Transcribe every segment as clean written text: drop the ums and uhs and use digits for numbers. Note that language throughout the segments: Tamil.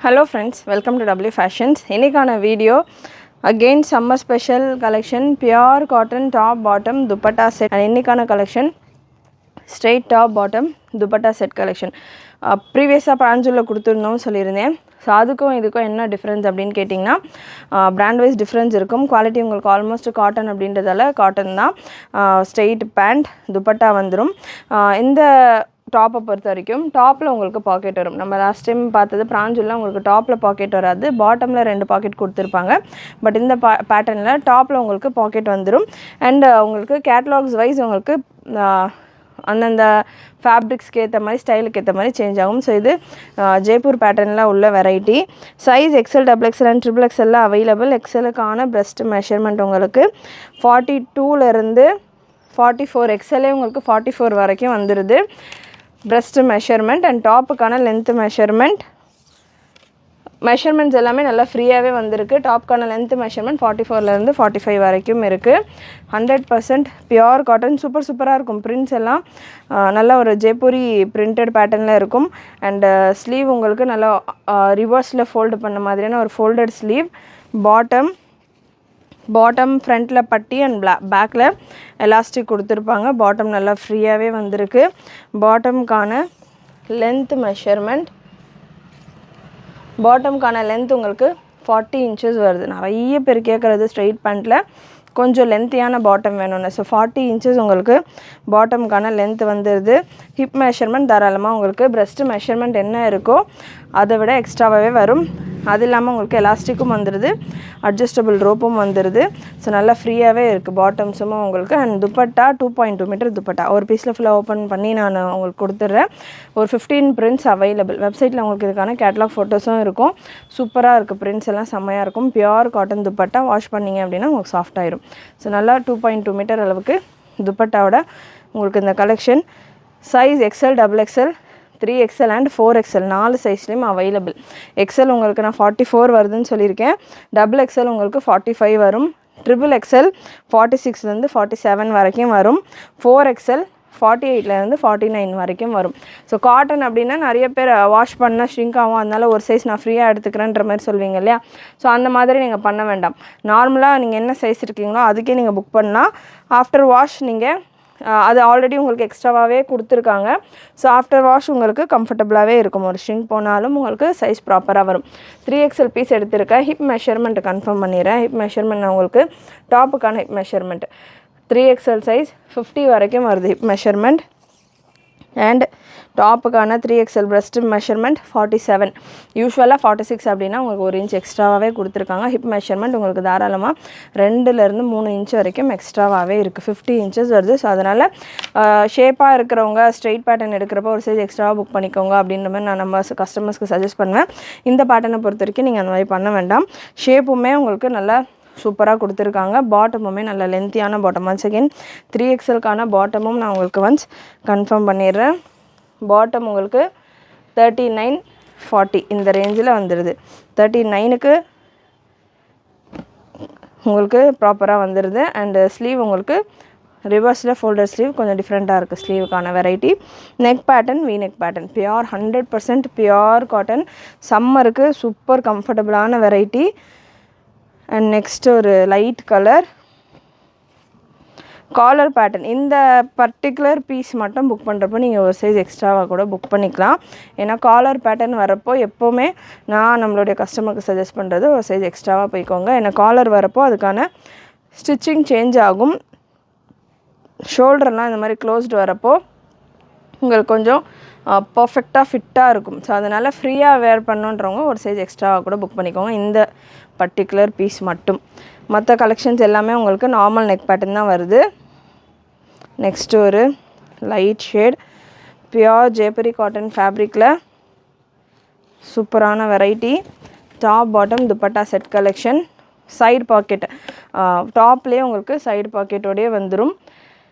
Hello friends, welcome to W Fashions. இன்னைக்கான video again summer special collection pure cotton top bottom dupatta set and இன்னைக்கான collection straight top bottom dupatta set collection. ப்ரீவியஸாக பிராஞ்சூரில் கொடுத்துருந்தோம் சொல்லியிருந்தேன். ஸோ அதுக்கும் இதுக்கும் என்ன டிஃப்ரென்ஸ் அப்படின்னு கேட்டிங்கன்னா பிராண்ட் வைஸ் டிஃப்ரென்ஸ் இருக்கும். குவாலிட்டி உங்களுக்கு ஆல்மோஸ்ட் காட்டன் அப்படின்றதால காட்டன் தான். ஸ்ட்ரெயிட் பேண்ட் துப்பட்டா வந்துடும். இந்த டாப்பை பொறுத்த வரைக்கும் டாப்பில் உங்களுக்கு பாக்கெட் வரும். நம்ம லாஸ்ட் டைம் பார்த்தது பிராஞ்சூரில் உங்களுக்கு டாப்பில் பாக்கெட் வராது, பாட்டமில் 2 பாக்கெட் கொடுத்துருப்பாங்க. பட் இந்த பேட்டர்னில் டாப்பில் உங்களுக்கு பாக்கெட் வந்துடும். அண்ட் உங்களுக்கு கேட்லாக்ஸ் வைஸ் உங்களுக்கு அந்தந்த ஃபேப்ரிக்ஸ்க்கு ஏற்ற மாதிரி ஸ்டைலுக்கு ஏற்ற மாதிரி சேஞ்ச் ஆகும். ஸோ இது ஜெய்ப்பூர் பேட்டர்னில் உள்ள variety. Size XL, XXL and XXL available. எக்ஸலுக்கான பிரஸ்ட் மெஷர்மெண்ட் உங்களுக்கு 42லேருந்து 44, எக்ஸலே உங்களுக்கு 44 வரைக்கும் வந்துடுது பிரஸ்ட் மெஷர்மெண்ட். அண்ட் டாப்புக்கான லென்த் மெஷர்மெண்ட்ஸ் எல்லாமே நல்லா ஃப்ரீயாகவே வந்திருக்கு. டாப்க்கான லென்த் மெஷர்மெண்ட் 44லேருந்து 45 வரைக்கும் இருக்குது. 100% பியோர் காட்டன். சூப்பராக இருக்கும். பிரிண்ட்ஸ் எல்லாம் நல்லா ஒரு ஜெய்ப்பூரி பிரிண்டட் பேட்டர்னில் இருக்கும். அண்டு ஸ்லீவ் உங்களுக்கு நல்லா ரிவர்ஸில் ஃபோல்டு பண்ண மாதிரியான ஒரு ஃபோல்டட் ஸ்லீவ். பாட்டம் ஃப்ரண்ட்டில் பட்டி அண்ட் பேக்கில் எலாஸ்டிக் கொடுத்துருப்பாங்க. பாட்டம் நல்லா ஃப்ரீயாகவே வந்திருக்கு. பாட்டம்க்கான லென்த் மெஷர்மெண்ட் உங்களுக்கு 40 inches வருது. நிறைய பேர் கேட்குறது ஸ்ட்ரெயிட் பேண்ட்டில் கொஞ்சம் லென்த்தியான பாட்டம் வேணும்னு. ஸோ 40 inches உங்களுக்கு பாட்டம்க்கான லென்த் வந்துடுது. ஹிப் மெஷர்மெண்ட் தாராளமாக உங்களுக்கு பிரஸ்ட் மெஷர்மெண்ட் என்ன இருக்கோ அதை விட எக்ஸ்ட்ராவாகவே வரும். அது இல்லாமல் உங்களுக்கு எலாஸ்டிக்கும் வந்துடுது, அட்ஜஸ்டபிள் ரோப்பும் வந்துடுது. ஸோ நல்லா ஃப்ரீயாகவே இருக்குது பாட்டம்ஸும் உங்களுக்கு. அண்ட் துப்பட்டா 2.2 மீட்டர் துப்பட்டா ஒரு பீஸில் ஃபுல்லாக ஓப்பன் பண்ணி நான் உங்களுக்கு கொடுத்துட்றேன். ஒரு 15 prints அவைலபிள். வெப்சைட்டில் உங்களுக்கு இதுக்கான கேட்லாக் ஃபோட்டோஸும் இருக்கும். சூப்பராக இருக்குது. பிரிண்ட்ஸ் எல்லாம் செம்மையாக இருக்கும். Pure cotton dupatta. வாஷ் பண்ணிங்க அப்படின்னா உங்களுக்கு சாஃப்ட் ஆயிரும். ஸோ நல்லா 2.2 மீட்டர் அளவுக்கு துப்பட்டாவோட உங்களுக்கு இந்த collection. Size XL, XXL, 3XL and 4XL 4 சைஸ்லேயும் அவைலபிள். XL உங்களுக்கு நான் 44 வருதுன்னு சொல்லியிருக்கேன். XXL உங்களுக்கு 45 வரும். XXL 46லேருந்து 47 வரைக்கும் வரும். 4XL 48லேருந்து 49 வரைக்கும் வரும். ஸோ காட்டன் அப்படின்னா நிறைய பேர் வாஷ் பண்ணால் ஷ்ரிங்க் ஆகும், அதனால ஒரு சைஸ் நான் ஃப்ரீயாக எடுத்துக்கிறேன்ற மாதிரி சொல்வீங்க இல்லையா. ஸோ அந்த மாதிரி நீங்கள் பண்ண வேண்டாம். நார்மலாக நீங்கள் என்ன சைஸ் இருக்கீங்களோ அதுக்கே நீங்கள் புக் பண்ணலாம். ஆஃப்டர் வாஷ் நீங்கள் அது ஆல்ரெடி உங்களுக்கு எக்ஸ்ட்ராவாகவே கொடுத்துருக்காங்க. ஸோ ஆஃப்டர் வாஷ் உங்களுக்கு கம்ஃபர்டபுளாகவே இருக்கும். ஒரு ஷ்ரிங்க் போனாலும் உங்களுக்கு சைஸ் ப்ராப்பராக வரும். 3XL பீஸ் எடுத்திருக்கேன். ஹிப் மெஷர்மெண்ட் கன்ஃபார்ம் பண்ணிடுறேன். ஹிப் மெஷர்மெண்ட் உங்களுக்கு டாப்புக்கான ஹிப் மெஷர்மெண்ட் 3XL சைஸ் 50 வரைக்கும் வருது ஹிப் மெஷர்மெண்ட். அண்ட் டாப்புக்கான 3XL பிரஸ்ட் மெஷர்மெண்ட் 47. யூஸ்வலாக 46 அப்படின்னா உங்களுக்கு 1 inch எக்ஸ்ட்ராவாகவே கொடுத்துருக்காங்க. ஹிப் மெஷர்மெண்ட் உங்களுக்கு தாராளமாக 2லேருந்து 3 inch வரைக்கும் எக்ஸ்ட்ராவாகவே இருக்குது. 50 inches வருது. ஸோ அதனால் ஷேப்பாக இருக்கிறவங்க ஸ்ட்ரெயிட் பேட்டர்ன் எடுக்கிறப்போ ஒரு சைஸ் எக்ஸ்ட்ராவாக புக் பண்ணிக்கோங்க அப்படின்ற மாதிரி நான் நம்ம கஸ்டமர்ஸ்க்கு சஜஸ்ட் பண்ணுவேன். இந்த பேட்டர்னை பொறுத்த வரைக்கும் நீங்கள் அந்த மாதிரி பண்ண வேண்டாம். ஷேப்புமே உங்களுக்கு நல்லா சூப்பராக கொடுத்துருக்காங்க. பாட்டமுமே நல்ல லென்த்தியான பாட்டம். ஒன்ஸ் அகெயின் 3XLக்கான பாட்டமும் நான் உங்களுக்கு ஒன்ஸ் கன்ஃபார்ம் பண்ணிடுறேன். பாட்டம் உங்களுக்கு 39, 40 இந்த ரேஞ்சில் வந்துடுது. 39க்கு உங்களுக்கு ப்ராப்பராக வந்துடுது. அண்டு ஸ்லீவ் உங்களுக்கு ரிவர்ஸில் ஃபோல்டர் ஸ்லீவ் கொஞ்சம் டிஃப்ரெண்ட்டாக இருக்குது. ஸ்லீவுக்கான variety. Neck pattern V-neck pattern pure 100% pure cotton. சம்மருக்கு சூப்பர் கம்ஃபர்டபுளான வெரைட்டி. அண்ட் நெக்ஸ்ட் ஒரு லைட் கலர் காலர் பேட்டர்ன். இந்த பர்டிகுலர் பீஸ் மட்டும் புக் பண்ணுறப்போ நீங்கள் ஒரு சைஸ் எக்ஸ்ட்ராவாக கூட புக் பண்ணிக்கலாம். ஏன்னா காலர் பேட்டர்ன் வரப்போ எப்போவுமே நான் நம்மளுடைய கஸ்டமருக்கு சஜஸ்ட் பண்ணுறது ஒரு சைஸ் எக்ஸ்ட்ராவாக போய்க்கோங்க. ஏன்னா காலர் வரப்போ அதுக்கான ஸ்டிச்சிங் சேஞ்ச் ஆகும். ஷோல்டர்லாம் இந்த மாதிரி க்ளோஸ்டு வரப்போ உங்களுக்கு கொஞ்சம் பர்ஃபெக்டாக ஃபிட்டாக இருக்கும். ஸோ அதனால் ஃப்ரீயாக வேர் பண்ணுன்றவங்க ஒரு சைஸ் எக்ஸ்ட்ராவாக கூட புக் பண்ணிக்கோங்க இந்த பர்டிகுலர் பீஸ் மட்டும். மற்ற கலெக்ஷன்ஸ் எல்லாமே உங்களுக்கு நார்மல் நெக் பேட்டர்ன் தான் வருது. நெக்ஸ்ட் ஒரு light shade pure Jaipuri cotton ஃபேப்ரிக்கில் சூப்பரான variety. Top bottom dupatta set collection. Side pocket டாப்லேயே உங்களுக்கு சைடு பாக்கெட்டோடையே வந்துடும்.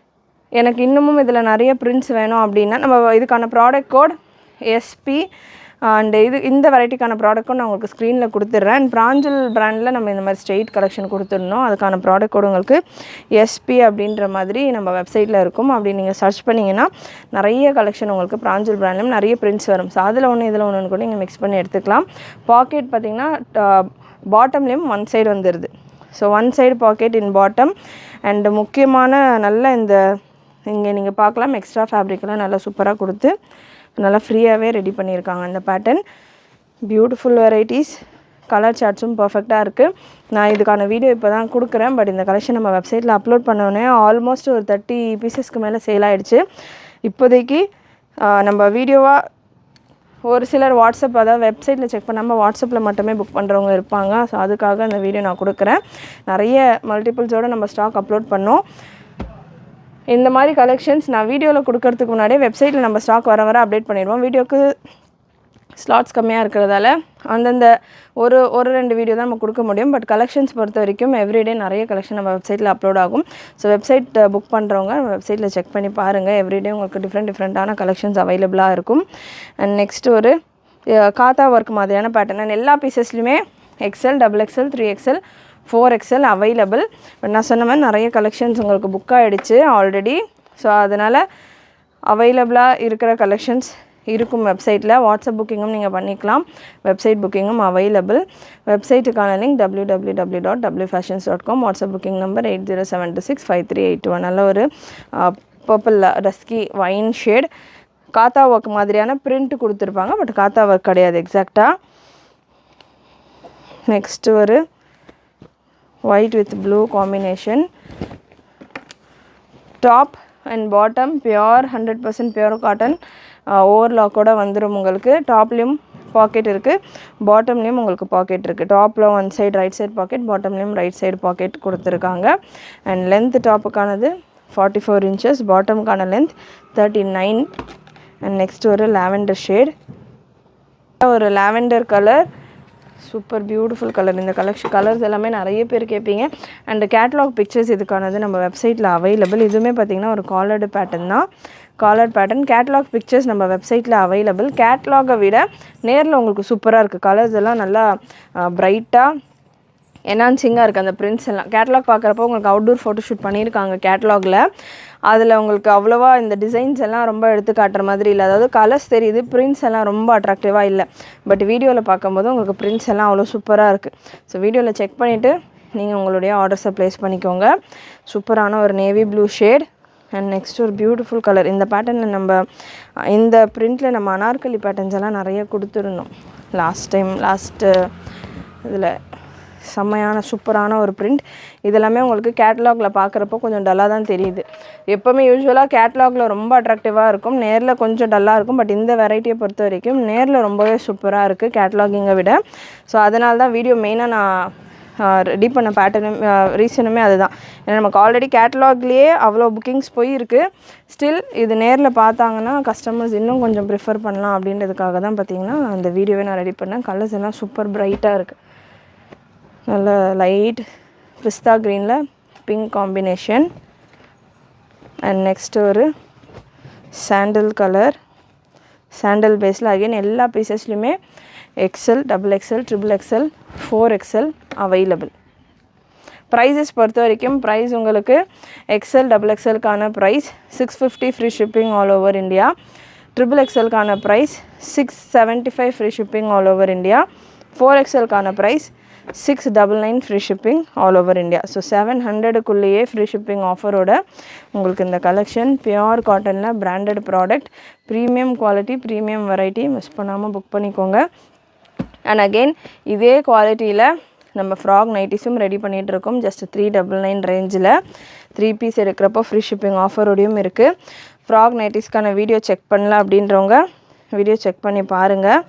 எனக்கு இன்னமும் இதில் நிறைய பிரிண்ட்ஸ் வேணும் அப்படின்னா நம்ம இதுக்கான ப்ராடக்ட் கோட் SP அண்ட் இந்த வெரைட்டிக்கான ப்ராடக்ட்டும் நான் உங்களுக்கு ஸ்க்ரீனில் கொடுத்துட்றேன். அண்ட் பிராஞ்சல் பிராண்டில் நம்ம இந்த மாதிரி ஸ்ட்ரெயிட் கலெக்ஷன் கொடுத்துருந்தோம். அதுக்கான ப்ராடக்ட் கூட உங்களுக்கு எஸ்பி அப்படின்ற மாதிரி நம்ம வெப்சைட்டில் இருக்கும். அப்படி நீங்கள் சர்ச் பண்ணிங்கன்னா நிறைய கலெக்ஷன் உங்களுக்கு பிராஞ்சல் பிராண்ட்லையும் நிறைய பிரிண்ட்ஸ் வரும். ஸோ அதில் ஒன்று இதில் ஒன்று கூட நீங்கள் மிக்ஸ் பண்ணி எடுத்துக்கலாம். பாக்கெட் பார்த்திங்கன்னா பாட்டம்லேயும் ஒன் சைடு வந்துடுது. So one side packet in bottom. And முக்கியமான நல்ல இந்த இங்கே நீங்கள் பார்க்கலாம் எக்ஸ்ட்ரா ஃபேப்ரிக்கெலாம் நல்லா சூப்பராக கொடுத்து நல்லா ஃப்ரீயாகவே ரெடி பண்ணியிருக்காங்க இந்த பேட்டர்ன். பியூட்டிஃபுல் வெரைட்டிஸ், கலர் சார்ட்ஸும் பர்ஃபெக்டாக இருக்குது. நான் இதுக்கான வீடியோ இப்போ தான் கொடுக்குறேன். பட் இந்த கலெக்ஷன் நம்ம வெப்சைட்டில் அப்லோட் பண்ணோன்னே ஆல்மோஸ்ட் ஒரு 30 பீசஸ்க்கு மேலே சேல் ஆகிடுச்சு. இப்போதைக்கு நம்ம வீடியோவாக ஒரு சிலர் வாட்ஸ்அப், அதாவது வெப்சைட்டில் செக் பண்ணாமல் வாட்ஸ்அப்பில் மட்டுமே புக் பண்ணுறவங்க இருப்பாங்க. ஸோ அதுக்காக இந்த வீடியோ நான் கொடுக்குறேன். நிறைய மல்டிபிள்ஸோடு நம்ம ஸ்டாக் அப்லோட் பண்ணோம். இந்த மாதிரி கலெக்ஷன்ஸ் நான் வீடியோவில் கொடுக்கறதுக்கு முன்னாடியே வெப்சைட்டில் நம்ம ஸ்டாக் வர அப்டேட் பண்ணிடுவோம். வீடியோக்கு ஸ்லாட்ஸ் கம்மியாக இருக்கிறதால அந்தந்த ஒரு 2 வீடியோ தான் நம்ம கொடுக்க முடியும். பட் கலெக்ஷன்ஸ் பொறுத்த வரைக்கும் எவ்ரிடே நிறைய கலெக்ஷன் நம்ம வெப்சைட்டில் அப்லோட் ஆகும். ஸோ வெப்சைட் புக் பண்ணுறவங்க நம்ம வெப்சைட்டில் செக் பண்ணி பாருங்கள். எவ்ரிடே உங்களுக்கு டிஃப்ரெண்ட்டான கலெக்ஷன்ஸ் அவைலபிளாக இருக்கும். அண்ட் நெக்ஸ்ட் ஒரு காத்தா ஒர்க் மாதிரியான பேட்டர்ன். அண்ட் எல்லா பீசஸ்லையுமே XL, XXL, 3XL, 4XL available. But நான் சொன்ன மாதிரி நிறைய கலெக்ஷன்ஸ் உங்களுக்கு புக் ஆகிடுச்சு ஆல்ரெடி. ஸோ அதனால் அவைலபிளாக இருக்கிற கலெக்ஷன்ஸ் இருக்கும் வெப்சைட்டில். வாட்ஸ்அப் புக்கிங்கும் நீங்கள் பண்ணிக்கலாம். வெப்சைட் புக்கிங்கும் அவைலபிள். வெப்சைட்டுக்கான link www.wfashions.com. WhatsApp booking number 8072653821. நல்ல ஒரு purple dusky wine shade kantha work மாதிரியான பிரிண்ட் கொடுத்துருப்பாங்க. பட் காத்தா ஒர்க் கிடையாது எக்ஸாக்டாக. நெக்ஸ்ட்டு ஒரு white with blue combination. Top and bottom pure 100% pure cotton ஓவர்லாக்கோடு வந்துடும் உங்களுக்கு. டாப்லேயும் பாக்கெட் இருக்குது, பாட்டம்லேயும் உங்களுக்கு பாக்கெட் இருக்குது. டாப்பில் one side right side pocket, பாட்டம்லேயும் ரைட் சைடு பாக்கெட் கொடுத்துருக்காங்க. அண்ட் லென்த் டாப்புக்கானது 44 inches, பாட்டமுக்கான லென்த் 39. அண்ட் நெக்ஸ்ட் ஒரு லாவெண்டர் ஷேட், ஒரு lavender colour, super beautiful colour. இந்த கலர்ஸ் எல்லாமே நிறைய பேர் கேட்பீங்க. அண்ட் கேட்லாக் பிக்சர்ஸ் இதுக்கானது நம்ம வெப்சைட்டில் அவைலபிள். இதுவுமே பார்த்திங்கன்னா ஒரு காலர்டு பேட்டர்ன் தான். காலர் பேட்டர்ன் கேட்லாக் பிக்சர்ஸ் நம்ம வெப்சைட்டில் அவைலபிள். கேட்லாகை விட நேரில் உங்களுக்கு சூப்பராக இருக்குது. கலர்ஸ் எல்லாம் நல்லா ப்ரைட்டாக என்ஹான்சிங்காக இருக்குது அந்த பிரிண்ட்ஸ் எல்லாம். கேட்லாக் பார்க்குறப்போ உங்களுக்கு அவுட்டோர் ஃபோட்டோஷூட் பண்ணியிருக்காங்க கேட்லாகில். அதில் உங்களுக்கு அவ்வளோவா இந்த டிசைன்ஸ் எல்லாம் ரொம்ப எடுத்து காட்டுற மாதிரி இல்லை. அதாவது கலர்ஸ் தெரியுது, பிரிண்ட்ஸ் எல்லாம் ரொம்ப அட்ராக்டிவாக இல்லை. பட் வீடியோவில் பார்க்கும்போது உங்களுக்கு பிரிண்ட்ஸ் எல்லாம் அவ்வளோ சூப்பராக இருக்குது. ஸோ வீடியோவில் செக் பண்ணிவிட்டு நீங்கள் உங்களுடைய ஆர்டர்ஸை ப்ளேஸ் பண்ணிக்கோங்க. சூப்பரான ஒரு navy blue shade. And next ஒரு பியூட்டிஃபுல் கலர். இந்த பேட்டர்னில் நம்ம இந்த பிரிண்டில் நம்ம அனார்கலி பேட்டர்ன்ஸ் எல்லாம் நிறைய கொடுத்துருந்தோம் லாஸ்ட்டு இதில். செம்மையான சூப்பரான ஒரு பிரிண்ட். இதெல்லாமே உங்களுக்கு கேட்லாகில் பார்க்குறப்போ கொஞ்சம் டல்லாக தான் தெரியுது. எப்போவுமே யூஸ்வலாக கேட்லாகில் ரொம்ப அட்ராக்டிவாக இருக்கும், நேரில் கொஞ்சம் டல்லாக இருக்கும். பட் இந்த வெரைட்டியை பொறுத்த வரைக்கும் நேரில் ரொம்பவே சூப்பராக இருக்குது கேட்லாகிங்கை விட. ஸோ அதனால தான் வீடியோ மெயினாக நான் ரெடி பண்ண பேட்டர்னும் ரீசனுமே அதுதான். ஏன்னா நமக்கு ஆல்ரெடி கேட்லாக்லேயே அவ்வளோ புக்கிங்ஸ் போயிருக்கு. ஸ்டில் இது நேரில் பார்த்தாங்கன்னா கஸ்டமர்ஸ் இன்னும் கொஞ்சம் ப்ரிஃபர் பண்ணலாம் அப்படின்றதுக்காக தான் பார்த்திங்கன்னா அந்த வீடியோவே நான் ரெடி பண்ணேன். கலர்ஸ் எல்லாம் சூப்பர் ப்ரைட்டாக இருக்குது. நல்ல லைட் பிஸ்தா க்ரீனில் பிங்க் காம்பினேஷன். அண்ட் நெக்ஸ்ட் ஒரு சாண்டல் கலர், சாண்டல் பேஸில் அகைன் எல்லா பீசஸ்லையுமே XL, XXL, XXL, 4XL available. Prices பொறுத்த வரைக்கும் ப்ரைஸ் உங்களுக்கு XL, XXLக்கான price 650 free shipping all over India. XXLக்கான price 675 free shipping all over India. 4XLக்கான price 699 free shipping all over India. So 700க்குள்ளேயே ஃப்ரீ ஷிப்பிங் ஆஃபரோட உங்களுக்கு இந்த கலெக்ஷன் பியோர் காட்டனில் branded product, premium quality, premium variety. Miss பண்ணாமல் புக் பண்ணிக்கோங்க. அண்ட் அகெயின் இதே குவாலிட்டியில் நம்ம ஃப்ராக் நைட்டிஸும் ரெடி பண்ணிகிட்ருக்கோம். ஜஸ்ட் 399 ரேஞ்சில் 3 பீஸ் எடுக்கிறப்போ ஃப்ரீ ஷிப்பிங் ஆஃபரோடையும் இருக்குது. ஃப்ராக் நைட்டிஸ்க்கான வீடியோ செக் பண்ணல அப்படின்றவங்க வீடியோ செக் பண்ணி பாருங்கள்.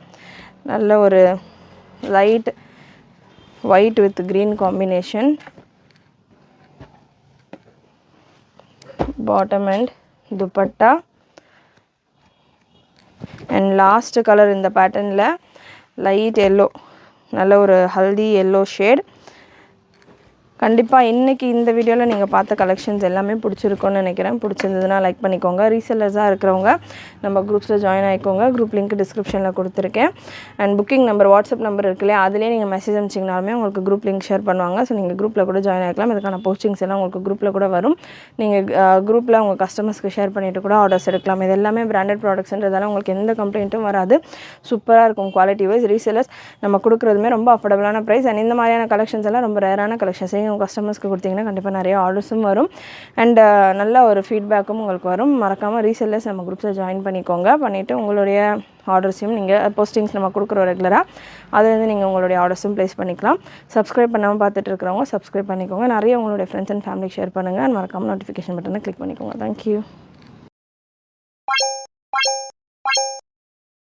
நல்ல ஒரு light white with green combination, bottom and dupatta. And last color in the pattern la, light yellow, நல்ல ஒரு ஹல்தி yellow shade. கண்டிப்பாக இன்றைக்கி இந்த வீடியோவில் நீங்கள் பார்த்த கலெக்ஷன்ஸ் எல்லாமே பிடிச்சிருக்கும்னு நினைக்கிறேன். பிடிச்சிருந்ததுன்னா லைக் பண்ணிக்கோங்க. ரீசெல்லர்ஸாக இருக்கிறவங்க நம்ம குரூப்ஸில் ஜாயின் ஆகிக்கோங்க. குரூப் லிங்க் டிஸ்கிரிப்ஷனில் கொடுத்துருக்கேன். And booking number WhatsApp number இருக்கு இல்லையா, அதிலே நீங்கள் மெசேஜ் அனுப்பிச்சிங்கனாலுமே உங்களுக்கு குரூப் லிங்க் ஷேர் பண்ணுவாங்க. ஸோ நீங்கள் குரூப்பில் கூட ஜாயின் ஆகிக்கலாம். இதுக்கான போஸ்டிங்ஸ் எல்லாம் உங்களுக்கு குரூப்பில் கூட வரும். நீங்கள் குரூப்பில் உங்கள் கஸ்டமர்ஸ்க்கு ஷேர் பண்ணிவிட்டு கூட ஆர்டர்ஸ் எடுக்கலாம். இது எல்லாமே பிராண்டட் ப்ராடக்ட்ஸ்ன்றதால உங்களுக்கு எந்த கம்ப்ளைண்ட்டும் வராது. சூப்பராக இருக்கும் குவாலிட்டி வைஸ். ரீசெல்லர்ஸ் நம்ம கொடுக்குறதுமே ரொம்ப அஃபோர்டபுளான ப்ரைஸ். அண்ட் இந்த மாதிரியான கலெக்ஷன்ஸ் எல்லாம் ரொம்ப ரேரான கலெக்ஷன்ஸ். உங்கள் கஸ்டமர்ஸ்க்கு கொடுத்தீங்கன்னா கண்டிப்பாக நிறைய ஆர்டர்ஸும் வரும். அண்ட் நல்ல ஒரு ஃபீட்பேக்கும் உங்களுக்கு வரும். மறக்காமல் ரீசெல்லர்ஸ் நம்ம குரூப்ஸில் ஜாயின் பண்ணிக்கோங்க. பண்ணிவிட்டு உங்களுடைய ஆர்டர்ஸையும் நீங்கள் போஸ்டிங்ஸ் நம்ம கொடுக்குறோம் ரெகுலராக, அதுலேருந்து நீங்கள் உங்களுடைய ஆர்டர்ஸும் ப்ளேஸ் பண்ணிக்கலாம். சப்ஸ்கிரைப் பண்ணாமல் பார்த்துட்டு இருக்கிறவங்க சப்ஸ்கிரைப் பண்ணிக்கோங்க. நிறைய உங்களுடைய ஃப்ரெண்ட்ஸ் அண்ட் ஃபேமிலிக்கு ஷேர் பண்ணுங்கள். மறக்காமல் நோட்டிஃபிகேஷன் பட்டனை கிளிக் பண்ணிக்கோங்க. தேங்க்யூ.